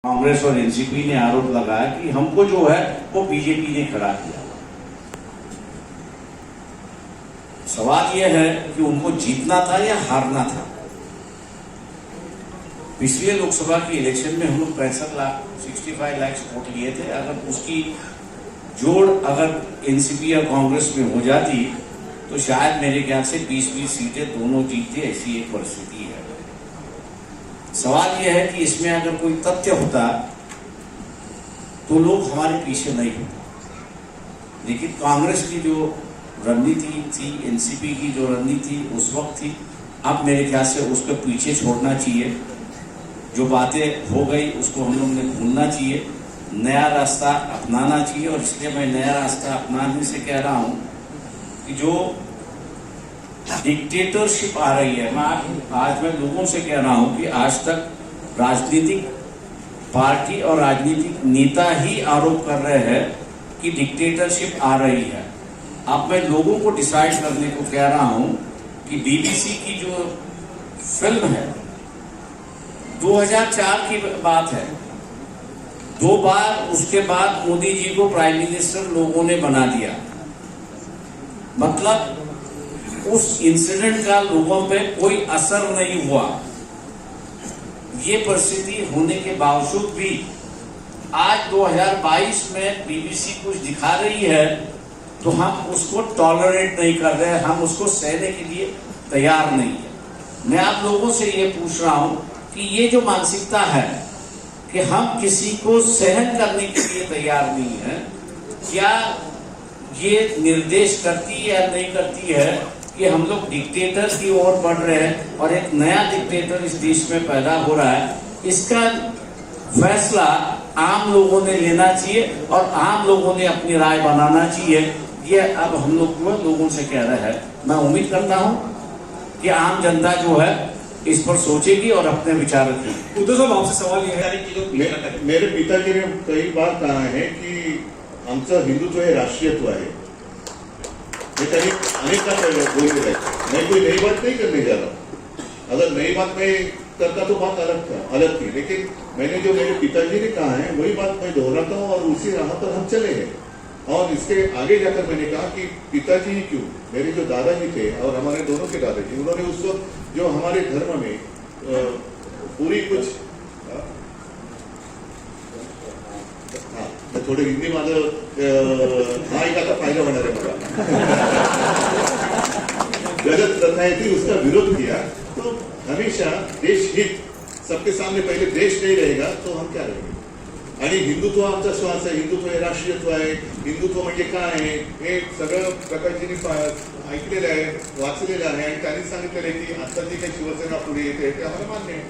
कांग्रेस और एनसीपी ने आरोप लगाया कि हमको जो है वो बीजेपी ने खड़ा किया। सवाल यह है कि उनको जीतना था या हारना था। पिछले लोकसभा की इलेक्शन में हम लोग 65 लाख वोट लिए थे। अगर उसकी जोड़ अगर एनसीपी या कांग्रेस में हो जाती तो शायद मेरे ख्याल से 20-20 सीटें दोनों जीतते, ऐसी एक परिस्थिति है। सवाल यह है कि इसमें अगर कोई तथ्य होता तो लोग हमारे पीछे नहीं होते, लेकिन कांग्रेस की जो रणनीति थी, एनसीपी की जो रणनीति उस वक्त थी, अब मेरे ख्याल से उसको पीछे छोड़ना चाहिए। जो बातें हो गई उसको हम लोग ने भूलना चाहिए, नया रास्ता अपनाना चाहिए। और इसलिए मैं नया रास्ता अपनाने से कह रहा हूं कि जो डिक्टेटरशिप आ रही है, आज मैं लोगों से कह रहा हूं कि आज तक राजनीतिक पार्टी और राजनीतिक नेता ही आरोप कर रहे हैं कि डिक्टेटरशिप आ रही है। अब मैं लोगों को डिसाइड करने को कह रहा हूं कि बीबीसी की जो फिल्म है 2004 की बात है, 2 बार उसके बाद मोदी जी को प्राइम मिनिस्टर लोगों ने बना दिया। मतलब उस इंसिडेंट का लोगों पे कोई असर नहीं हुआ। ये परिस्थिति होने के बावजूद भी आज 2022 में बीबीसी कुछ दिखा रही है तो हम उसको टॉलरेट नहीं कर रहे हैं, हम उसको सहने के लिए तैयार नहीं है। मैं आप लोगों से ये पूछ रहा हूं कि ये जो मानसिकता है कि हम किसी को सहन करने के लिए तैयार नहीं है, क्या ये निर्देश करती है या नहीं करती है कि हम लोग डिक्टेटर की ओर बढ़ रहे हैं और एक नया डिक्टेटर इस देश में पैदा हो रहा है। इसका फैसला आम लोगों ने लेना चाहिए और आम लोगों ने अपनी राय बनाना चाहिए। ये अब हम लोगों से कह रहे हैं। मैं उम्मीद करता हूं कि आम जनता जो है इस पर सोचेगी और अपने विचार रखेगी। उद्धव साहब, आपसे सवाल यह है कि मेरे पिताजी ने कई बार कहा है कि आमचं हिंदुत्व हे राष्ट्रीयत्व आहे। मैं कहीं अनेक बोल के मैं कोई नई बात नहीं करने जा रहा। अगर नई बात मैं करता तो बात अलग थी, लेकिन मैंने जो मेरे पिताजी ने कहा है वही बात मैं दोहराता हूँ और उसी राह पर हम चले हैं। और इसके आगे जाकर मैंने कहा कि पिताजी ही क्यों, मेरे जो दादाजी थे और हमारे दोनों के दादाजी, उन्होंने उस वक्त जो हमारे धर्म में पूरी कुछ थोडं हिंदी माझं ऐकायला पाहिलं होणार आहे मला गलत प्रथा थी, उसका विरोध किया। तो हमेशा देश हित सबके सामने, पहले देश नहीं रहेगा तो हम क्या रहेंगे। आणि हिंदुत्व आमचा श्वास आहे, हिंदुत्व हे राष्ट्रीयत्व आहे, हिंदुत्व म्हणजे काय आहे हे सगळं प्रकाशजींनी ऐकलेलं आहे, वाचलेलं आहे आणि त्यांनी सांगितलेलं आहे की आता जी काही शिवसेना पुढे येते ते आम्हाला मान्य आहे।